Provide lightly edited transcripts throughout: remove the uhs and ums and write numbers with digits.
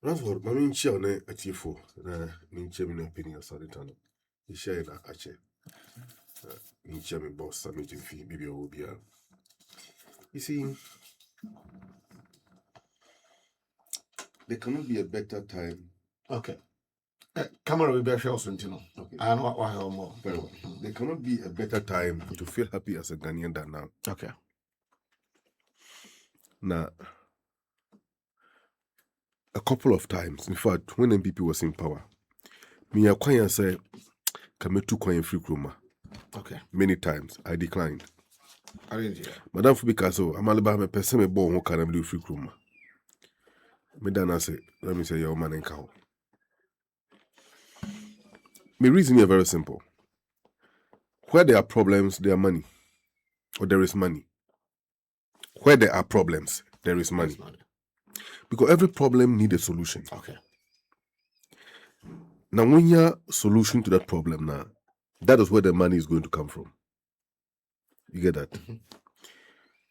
That's what my main chair on a tifo. Nincha me opinion solitano. He share that ache. Nincha me boss submitting fee, baby obia. You see, there cannot be a better time. Okay. Camera will be a show soon, you know. Okay. I know why more. Very well. There cannot be a better time to feel happy as a Ghanaian than now. Okay. Now, a couple of times, in fact, when MPP was in power, me a kwanya say, "Come to kwanya free kroma." Okay. Many times I declined. I didn't hear. Madam Fubika, so AMALIBA me person me born who can do free kroma. Me dana say, let me say your man in cow. My reason is very simple. Where there are problems, there are money, or there is money. Where there are problems, there is money. Because every problem needs a solution. Okay. Now, when you have a solution to that problem now, that is where the money is going to come from. You get that?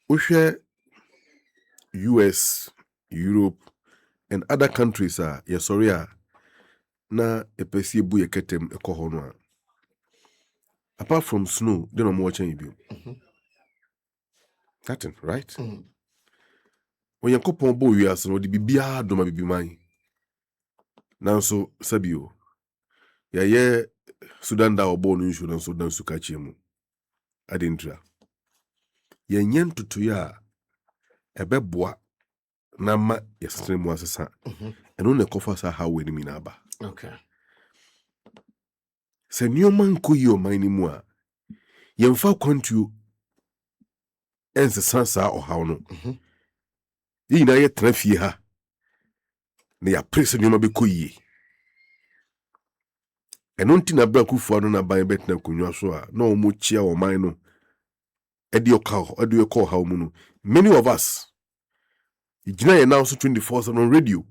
We share US, Europe, and other countries are na epesi ebu yeketem ekohono. Apart from snow, they no more watching you. Nothing, right? When you couple bo you as no the bibia do ma bibi man. Nanso sabio. Ye Sudan da obo no insurance Sudan sukachi mu. Adintra. Ye nyen tutu ya ebeboa na ma yestre mu asesa. Eno ne kofa sa ha we ni minaba. Okay. Se nioma nko yi o man ni mu a yemfa kwantu ensesa sa o haw no. Yi na ye trafie ha. Ne ya press nioma be koyi. Eno nti na bra kufu no na ban bet na kunwa so a na o mo chia o man no. Edi call haw mu no. Many of us Ijina now 24/7 on radio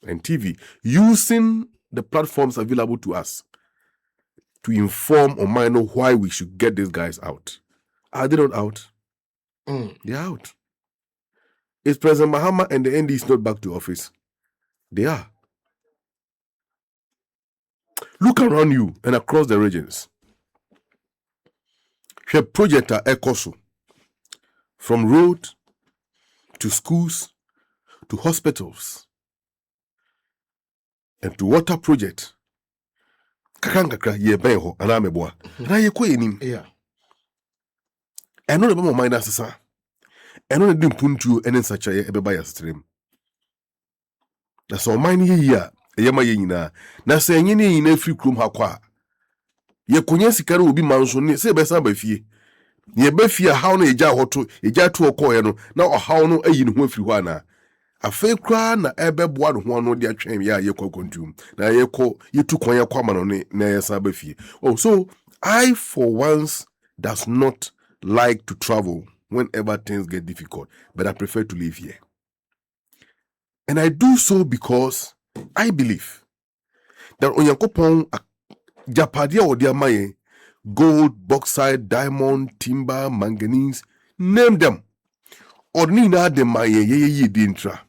and TV using the platforms available to us to inform or mind know why we should get these guys out. Are they not out? They're out. Is President Mahama and the NDs not back to office? They are. Look around you and across the regions. She project ECOSO from road to schools to hospitals and to water project. Kakangakra ye benho anameboa. Na ye ko enim. Yeah. Eno le mind asesa. Eno le dimpuntu ene sacha ye ebeba ya stream. Na so mind ye ya eyema ye nyina. Na se enye ne nyina free krom ha kwa. Ye konya sikara obi manso ne se be san ba fie. Ye ba fie haw no eja hoto, eja to okoye no na ohaw no ayi ne ho afiri ho ana. Afei kra na ebeboa no ho no de atwen ya ye kwakontum na ye ko yetu kwan ye kwama no ne na ye sa ba fie. Oh, so I for once does not like to travel whenever things get difficult, but I prefer to live here. And I do so because I believe that Onyankopon japadia odi amaye gold, bauxite, diamond, timber, manganese, name them. Odni na de maye ye dintra.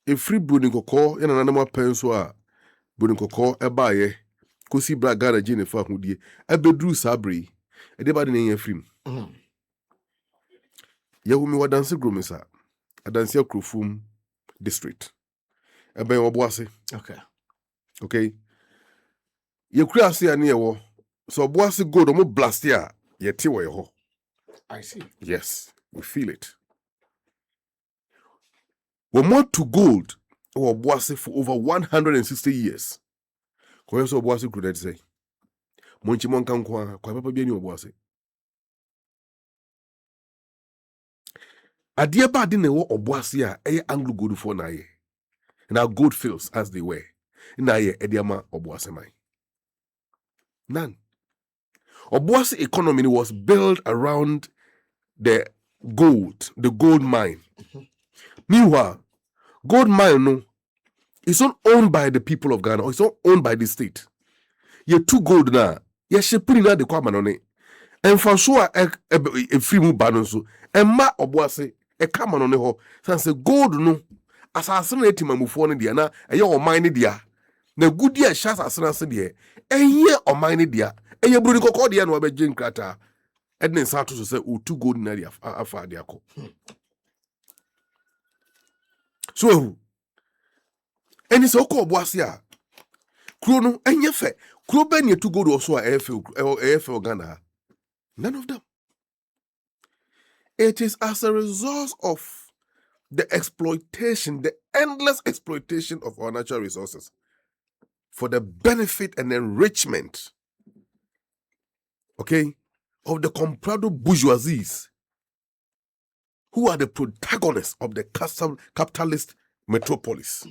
A free building koko yana nanama penso a building koko ebaye kosi bragara jine fa hudie ebedru sabre ede ba de ne free. Yahumi wadanse gromesa adanse akrofum district ebe Abossey. Okay. Ye kura ase ane yewo so Abossey gold omo blast ya ye te wo ye ho. I see. Yes, we feel it. We want to gold or Abossey for over 160 years. Kwa so Abossey could say. Monchi monka kwa papa bi ani Abossey. Adie ba de ne wo Abossey a eye Anglo gold for na ye. Na gold fields as they were. Na ye ediama Abossey man. None. Abossey economy was built around the gold mine. Meanwhile, gold mine no, it's not owned by the people of Ghana, or it's not owned by the state. Ye two gold na, ye shepuri na de kwa manone. En so a free mu banon so. En ma Abossey, e ka manone ho. Sanse gold no, asase na etimamufoɔ no deɛ na ɛyɛ ɔman no deɛ na gudi a ɛhyɛ asase no ase deɛ ɛyɛ ɔman no deɛ ɛyɛ buroni kɔkɔɔ deɛ na wɔbɛgye nkrataa ɛde ne nsa ato so sɛ otu gold na de afa ade akɔ so ehu ɛni sɛ ɔkɔ ɔbo ase a kuro no ɛnyɛ fɛ kuro bɛ ne etu gold wɔ so a ɛyɛ fɛ Ghana none of them. It is as a result of the exploitation, the endless exploitation of our natural resources for the benefit and enrichment, okay, of the comprado bourgeoisies who are the protagonists of the capitalist metropolis.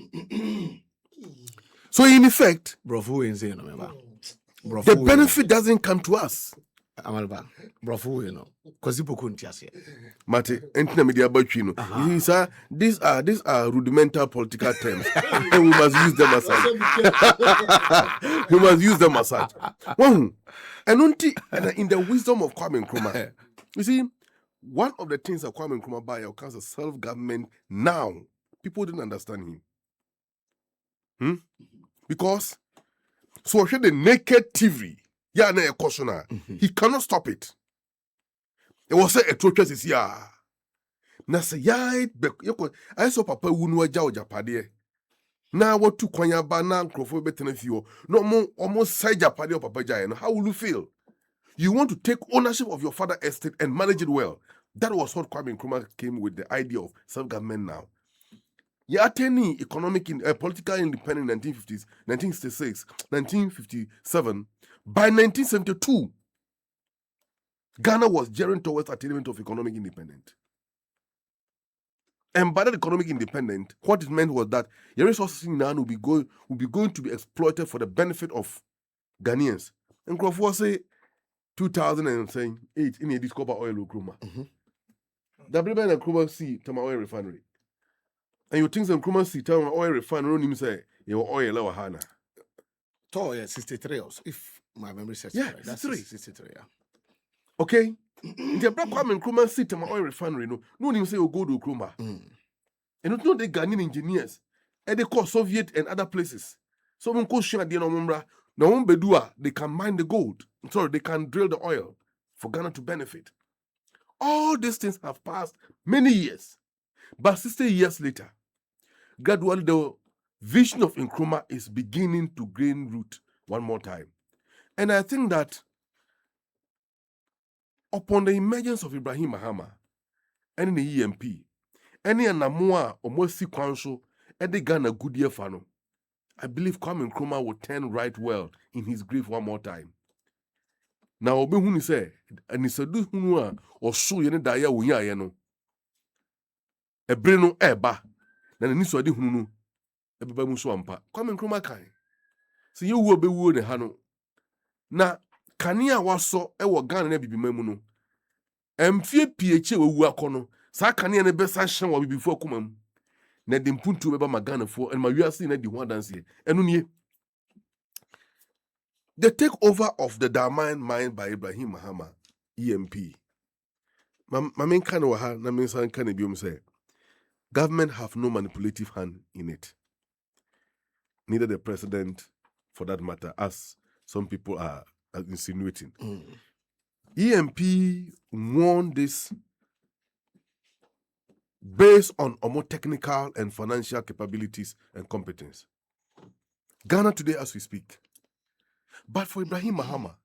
So in effect, the benefit doesn't come to us. AMALIBA, brofo, you know, because people couldn't just say. Mate, entina media about you know. Sir, these are rudimental political terms, and we must use them as such. We must use them as such. And in the wisdom of Kwame Nkrumah, you see, one of the things that Kwame Nkrumah by comes as self-government now, people didn't understand him, because so the naked TV. Yeah, na cautioner. He cannot stop it. It was a atrocious is ya. Na say ya I saw papa wunu aja o japade. Na what to kwanya ba na nkrofo betena fio. No mo almost side japade o papa jay. How will you feel? You want to take ownership of your father's estate and manage it well. That was what Kwame Nkrumah came with the idea of self-government now. Yeah, attaining political independence in 1950s, 1966, 1957. By 1972, Ghana was gearing towards attainment of economic independence. And by that economic independence, what it meant was that your resources in Ghana will be going to be exploited for the benefit of Ghanaians. And Crawford say 2008 in a discover oil Nkrumah. The Ibrahim Nkrumah see Tama oil refinery. And you think the Nkrumah see Tama oil refinery him say your oil lower Hana. Oh, yeah, 63 also, if my memory serves yeah, correct. That's 63, yeah. Okay. The black Kwame Nkrumah see Tama oil refinery no him say you go to Nkrumah. And not the Ghanaian engineers and they call Soviet and other places. So when question at the end of they can mine the gold. Sorry, they can drill the oil for Ghana to benefit. All these things have passed many years. But 60 years later, gradually the vision of Nkrumah is beginning to gain root one more time. And I think that upon the emergence of Ibrahim Mahama and the EMP, any Anamoa or more sequential and the Ghana good year fano, I believe Kwame Nkrumah will turn right well in his grave one more time. Now, Obi Huni say, and it's a do hunua or so yene daya wunya yeno. A breno eba, then a niso adi hunu, a babamuso ampa. Kwame Nkrumah kai. So you will be wood and hano. Na kania waso ewo Ghana ne bibi mamuno. Mfie PH wu akono. Sa kania ne besa hyen wa bibifo akomam. Na de mpuntu beba magana fo and ma wiase na di ho dance e. Enu nie. The takeover of the Damang mine by Ibrahim Mahama, EMP. Mamin kan wa ha na minsan kan biom say. Government have no manipulative hand in it. Neither the president, for that matter, as some people are insinuating. EMP won this based on more technical and financial capabilities and competence. Ghana today, as we speak. But for Ibrahim Mahama,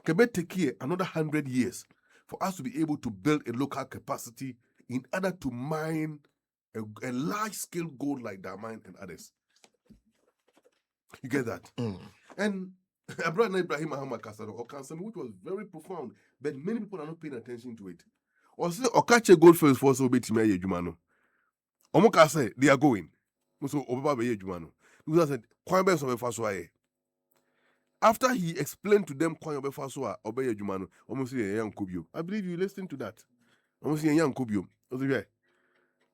can be take here another 100 years for us to be able to build a local capacity in order to mine a large-scale gold like Damang and others. You get that? And Ibrahim Mahama Kasaro or Kansam, which was very profound, but many people are not paying attention to it. Or say Okache Goldfields for so bit me Jumano. Omoka say they are going. So Obaba be Jumano. Because I said, Kwame so Faswaye. After he explained to them Kwame Faswa, Obey Jumano, almost a young Kubio. I believe you listened to that. Almost a young Kubio.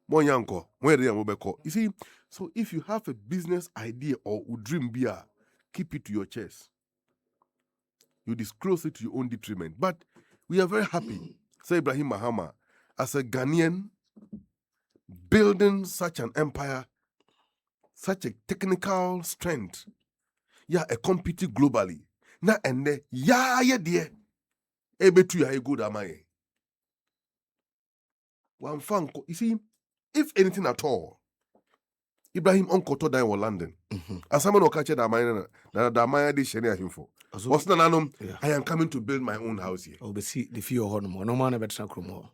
More yanko, where they are. You see, so if you have a business idea or dream beer, keep it to your chest. You disclose it to your own detriment. But we are very happy, say Ibrahim Mahama, as a Ghanaian, building such an empire such a technical strength. Yeah, a compete globally. Na ende ya dear. Ebetu ya good am I. One fan, you see, if anything at all, Ibrahim Uncle to die in London. As someone who catch that mine, that mine did share him for. What's the nanum? I am coming to build my own house here. Oh, but see the fear of no man ever sacrum.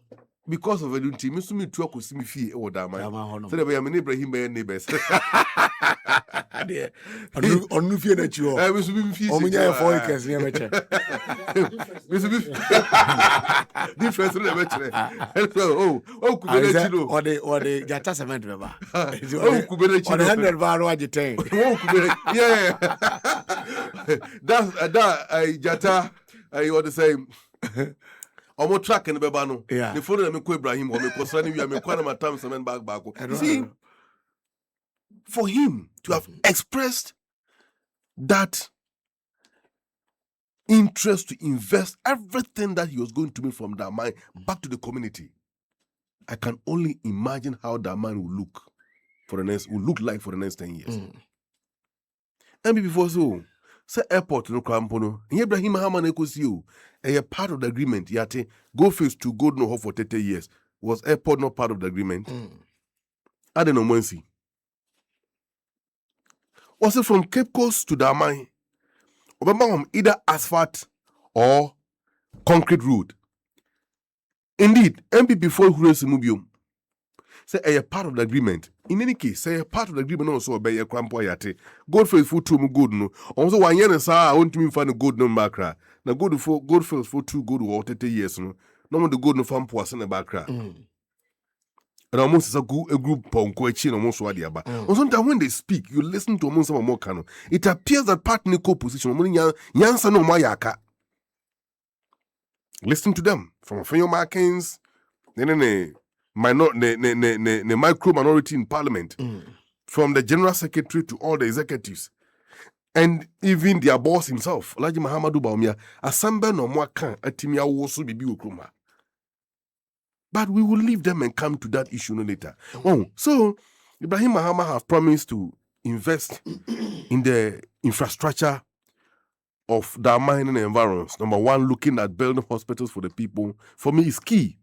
Because of a new team, Mr. Me talk with me fee or that mine. So that we are Ibrahim by neighbors. On new fear that you are. I was being fees. Oh, me, I 4 acres near Mecha. Difference in the Mecha. Oh, could be or the Jatasament River. Oh, could be the 100 bar agitating. Yeah. That's that Jata. I want to say. Omo track in the Bebano. Yeah. The phone of Ibrahim or me concerning you, I quite my time cement back. You see, for him to have expressed that interest to invest everything that he was going to make from that mine back to the community, I can only imagine how that man will look like for the next 10 years. And before so. Say airport no krampono. Ibrahim Mahama na ekosi a part of the agreement. Yate Goldfields to go no for 30 years. Was airport not part of the agreement? I don't know Mwensi. Was it from Cape Coast to Damang? Obama either asphalt or concrete road. Indeed, MP before Huresi Mubium. Say a part of the agreement. In any case, say a part of the agreement also obey a crampo yate. Goldfields for 2 good no. Also 1 year and I want to find a good number cra. Now good for Goldfields for 2 good or 30 years no. No one the good no farm poison a back cra. And almost is a group ponko chin almost what they are. Sometimes when they speak, you listen to almost some more canon. It appears that part Nico position Yansa no Mayaka. Listen to them from Fenyo Markins. The micro minority in parliament, from the general secretary to all the executives, and even their boss himself, Ibrahim Mahama Baumia, assemble no more can atimia wosu bibi ukruma. But we will leave them and come to that issue no later. Oh, so Ibrahim Mahama have promised to invest in the infrastructure of the mining environments. Number one, looking at building hospitals for the people. For me, is key.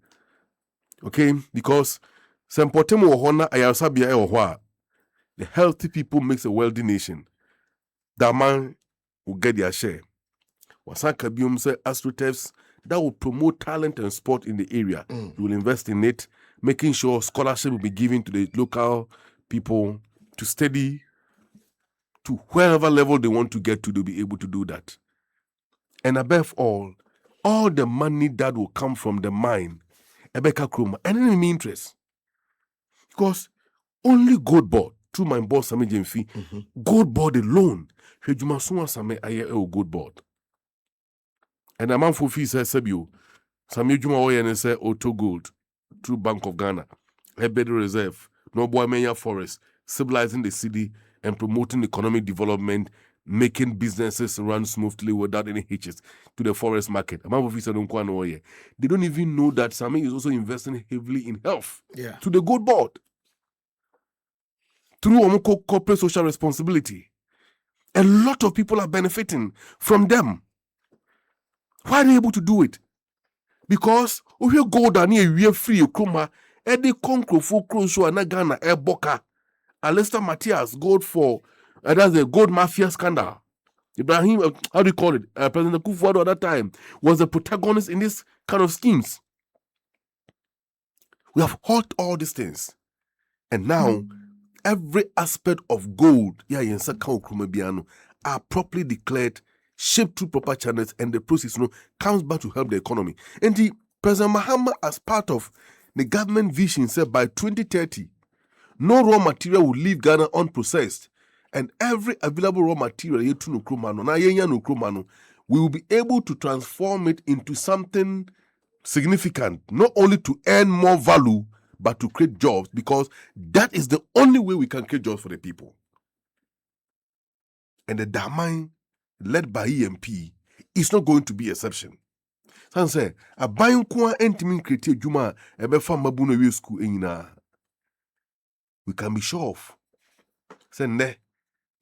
Okay, because the healthy people makes a wealthy nation. That man will get their share. Wasaka Bium say AstroTurfs that will promote talent and sport in the area. You will invest in it, making sure scholarship will be given to the local people to study to wherever level they want to get to, they'll be able to do that. And above all the money that will come from the mine, Ebeka Kroma, and any interest. Because only gold board, through my boss Sami Jemfi, gold board alone, Hejuma Suma Same Aye gold board. And a man for fees says Sabio, Sami Juma Oyen say Auto Gold, through Bank of Ghana, Ebedi Reserve, Noboa Menya Forest, civilizing the city and promoting economic development, making businesses run smoothly without any hitches to the forest market. They don't even know that Sami is also investing heavily in health to the gold board through corporate social responsibility. A lot of people are benefiting from them. Why are they able to do it? Because we gold and we free Kruma, Eddie Concro for Kroso and Ghana, Boka, Alistair Matthias, gold for. That's the gold mafia scandal. Ibrahim, how do you call it? President Kufuor at that time was the protagonist in this kind of schemes. We have heard all these things. And now, every aspect of gold are properly declared, shaped through proper channels, and the process comes back to help the economy. And the President Mahama, as part of the government vision, said by 2030, no raw material will leave Ghana unprocessed. And every available raw material, we will be able to transform it into something significant, not only to earn more value, but to create jobs, because that is the only way we can create jobs for the people. And the Damang, led by EMP, is not going to be exception. San say, a buying kwa entimin create juma ebe fam mabuno we school we can be sure of. Say ne,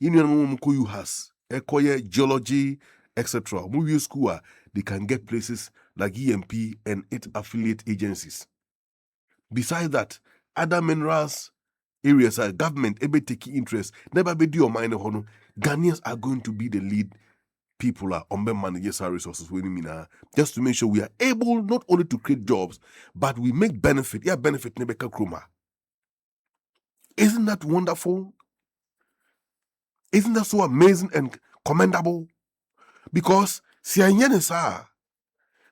you has a geology, etc. Movie school, they can get places like EMP and its affiliate agencies. Besides that, other minerals areas are government able taking interest. Never be do your mind hono. Ghanaians are going to be the lead people on managers our resources just to make sure we are able not only to create jobs, but we make benefit. Yeah, benefit nebeka kroma. Isn't that wonderful? Isn't that so amazing and commendable? Because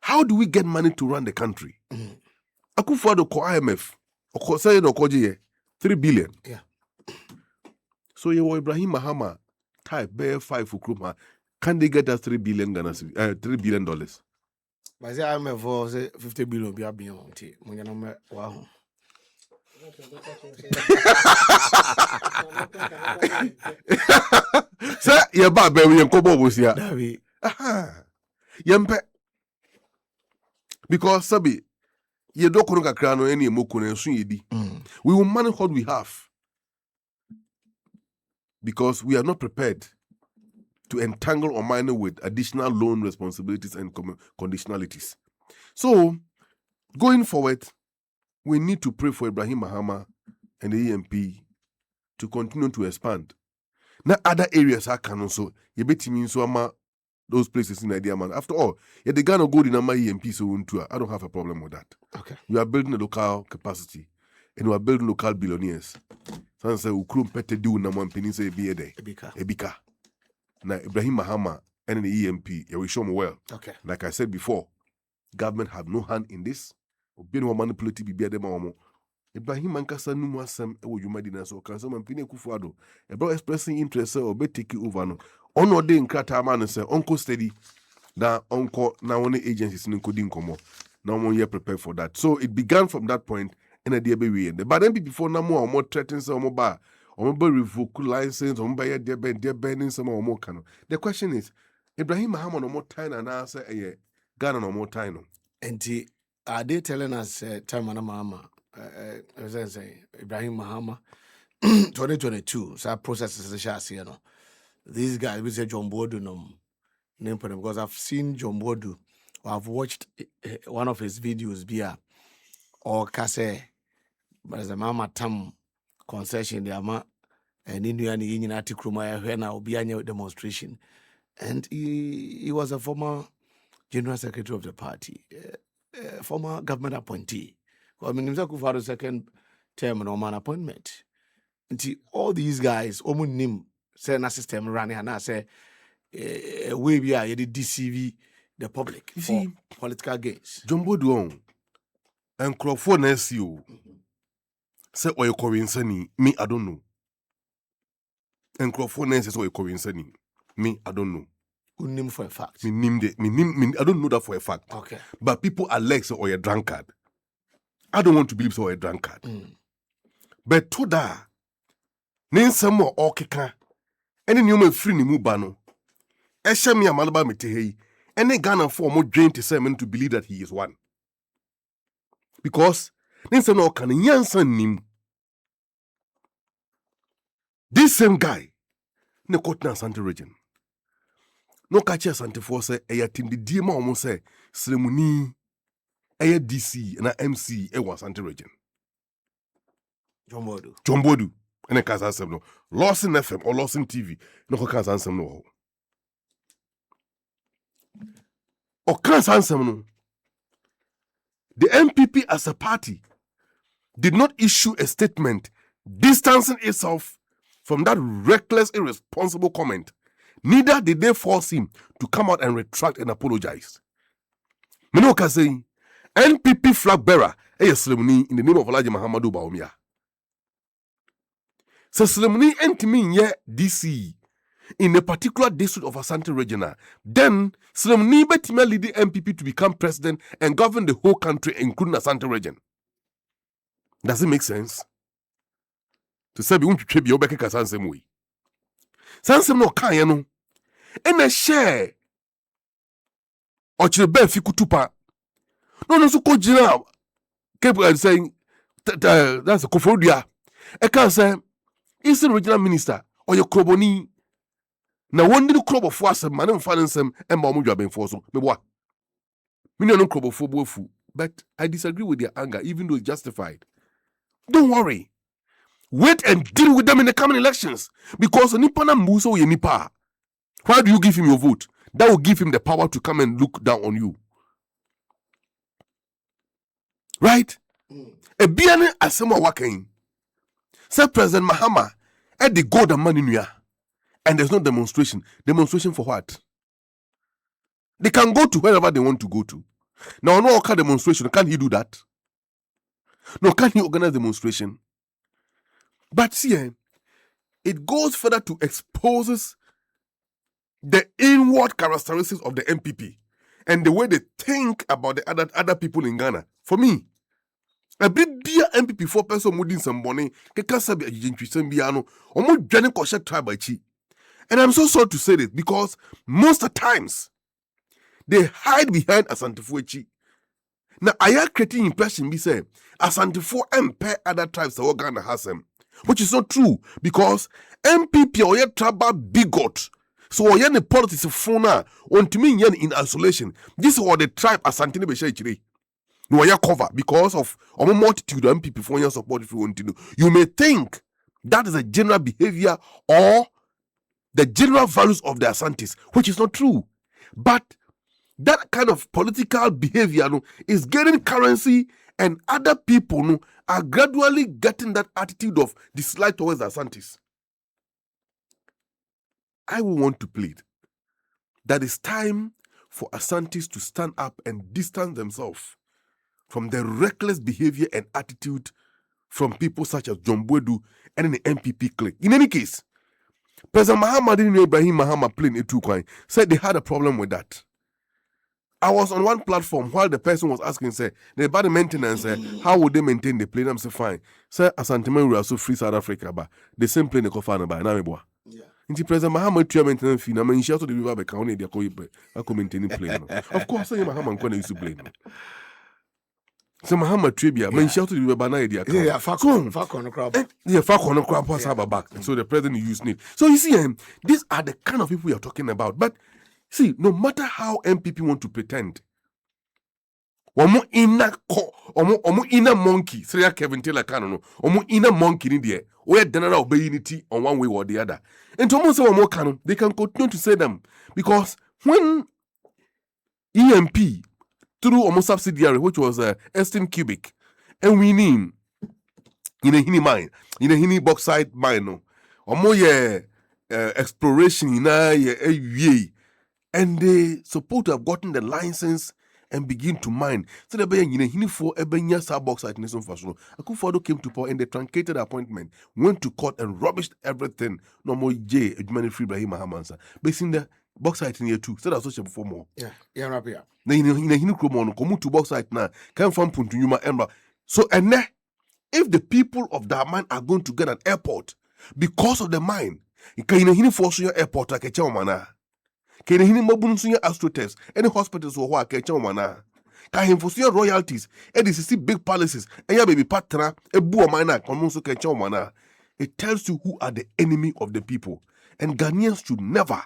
how do we get money to run the country? Akufo-Addo call IMF, or say no 3 billion. Yeah. So you Ibrahim Mahama type bear 5 for Kruma. Can they get us $3 billion? $3 billion. But say IMF for say 50 billion be beyond. Wow. Sir, your baby and Kobo was here. Yempe. Because Sabi, you don't know crano any mokune yedi. We will manage what we have. Because we are not prepared to entangle or minor with additional loan responsibilities and conditionalities. So, going forward, we need to pray for Ibrahim Mahama and the EMP to continue to expand. Now, other areas are can also, you bet me so those places in Idea man. After all, the Ghana gold in my EMP so I don't have a problem with that. Okay. We are building a local capacity and we are building local billionaires. Some say Ukrum Pete do na one penny say be a day. Ebika. Now Ibrahim Mahama and the EMP, you will show me well. Okay. Like I said before, government have no hand in this. Obi no manipulate be a demo. Ibrahim Mankasa numu asem ewo Jumadina so can some penny Akufo-Addo. About expressing interest or be take over no. Ono de nkrata man say uncle steady. That uncle now only agencies in coding komo. Now one year prepared for that. So it began from that point. And a dear baby, but then before no more threatening some bar, or more revoke license, or buy dear bending some more cano. The question is, Ibrahim Mahama no more time and answer a Ghana no more time. And are they telling us time and Mahama, as I say, Ibrahim Mahama 2022, so processes the chassis, you know. These guys we say John Bodu name for them because I've seen John Bodu, or I've watched one of his videos via or Kase. But as a mama tam concession, the ama and Indian Union article when I'll be a demonstration. And he was a former general secretary of the party, former government appointee. I mean, himself for the second term and man appointment. And all these guys, nim say na system running and I say we be a DCV the public you for see political gains. Jumbo Duong and Crawford NSU. Say or you Covinsani, me, I don't know. And Crawford says or you Covinsani, me, I don't know. Who name for a fact? Me, I don't know that for a fact. Okay. But people Alex or a drunkard. I don't want to believe so a drunkard. But to that, name some more okeka. Any new free ni mubano. Eshami AMALIBA metehei. Any Ghana for more drain to say to believe that he is one. Because name some more can yansan nim. This same guy, ne kotna Asante region. No catch Asante for say a team the DMA almost say ceremony a DC and a MC a Asante region. John Bodu and a Kazan no Lawson FM or Lawson TV no Kazan no. Or Kazan no. The MPP as a party did not issue a statement distancing itself from that reckless, irresponsible comment. Neither did they force him to come out and retract and apologize. Minoka saying, NPP flag bearer, a ceremony in the name of Elijah Muhammadu Baumia. So ceremony entering ye DC in a particular district of Asante region. Then ceremony betima lead the MPP to become president and govern the whole country, including Asante region. Does it make sense? To say we want to trade your back at Sansem way. Sansem no kayano. And a share. Or to the benefit kutupa. No, so ko jina. Keep saying that's a kofodia. I can't say Instead regional minister or your kroboni. Now one little crop of was a man and financem and Mamu Jabin for so. Me what? Me no crop of football. But I disagree with their anger, even though it's justified. Don't worry. Wait and deal with them in the coming elections. Because Nipana Muso Nipa. Why do you give him your vote? That will give him the power to come and look down on you. Right? A biane asema wakain. Say President Mahama at the gold and money nuya. And there's no demonstration. Demonstration for what? They can go to wherever they want to go to. Now, no kind of demonstration. Can he do that? No, can he organize demonstration? But see, it goes further to exposes the inward characteristics of the MPP and the way they think about the other people in Ghana. For me, a bit dear MPP 4 person mudin somebody, Kekasabi Ajintrisembiano, or more Janet Kosha Tribachi. And I'm so sorry to say this because most of the times they hide behind Asantefuechi. Now, I am creating impression, we say, Asantefo empire other tribes that Ghana has them. Which is not true because MPP or your tribal bigot. So, or the politics of Fona, on to me in isolation. This is what the tribe Asantini Beshe. No, you cover because of a multitude of MPP for your support if you want to do. You may think that is a general behavior or the general values of the Asantis, which is not true. But that kind of political behavior is getting currency, and other people are gradually getting that attitude of dislike towards the Asantis. I will want to plead that it's time for Asantis to stand up and distance themselves from the reckless behavior and attitude from people such as John Boadu and the MPP clique. In any case, President Mahama didn't know Ibrahim Mahama playing it too quiet. Said they had a problem with that. I was on one platform while the person was asking, say, about the maintenance, how would they maintain the plane? I'm saying, fine. Say, Asantema, we are so free South Africa, but the same plane they call Fana by Namibwa. Inti President Mahama to maintenance fee, na man share to the river by county, they call it a maintaining plane. Of course, say Mahama and used to plane. So Mahama Tribia, man share to the river by night, yeah, fuck on the crowd. Yeah, fuck on the crowd, pass our back. And so the president used it. So you see, these are the kind of people we are talking about. But see, no matter how MPP want to pretend, omo inner monkey, Sir Kevin Taylor Cannon, omo inner monkey in there, where general obeyinity on one way or the other. And to almost say more canon, they can continue to say them because when EMP through almost subsidiary, which was Estin Cubic, and we name in a hini mine, in a hini bauxite mine, no, or more exploration in a and they supposed to have gotten the license and begin to mine. So they be in for Ebenya bauxite in some fashion. Akufo-Addo came to power and they truncated the appointment, went to court and rubbished everything. No more J. Edmani Free Ibrahim Mahama. Based in the bauxite in year 2. So that's also before more. Yeah, right here. Na in a hinu kromo come to bauxite now. Come from Puntunyuma Emra. So and if the people of that mine are going to get an airport because of the mine, can in a hinu force your airport like a chawmana. Can hini mabun sunya astroturfs, any hospitals or what catch on mana. Can him for your royalties, and this is big palaces, and ya baby patra, a bua mina, comonso catch on mana. It tells you who are the enemy of the people. And Ghanaians should never,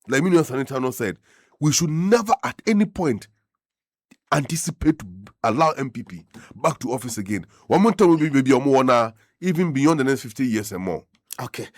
like Minister Sanitano said, we should never at any point anticipate to allow MPP back to office again. One more time will be maybe more even beyond the next 50 years and more. Okay.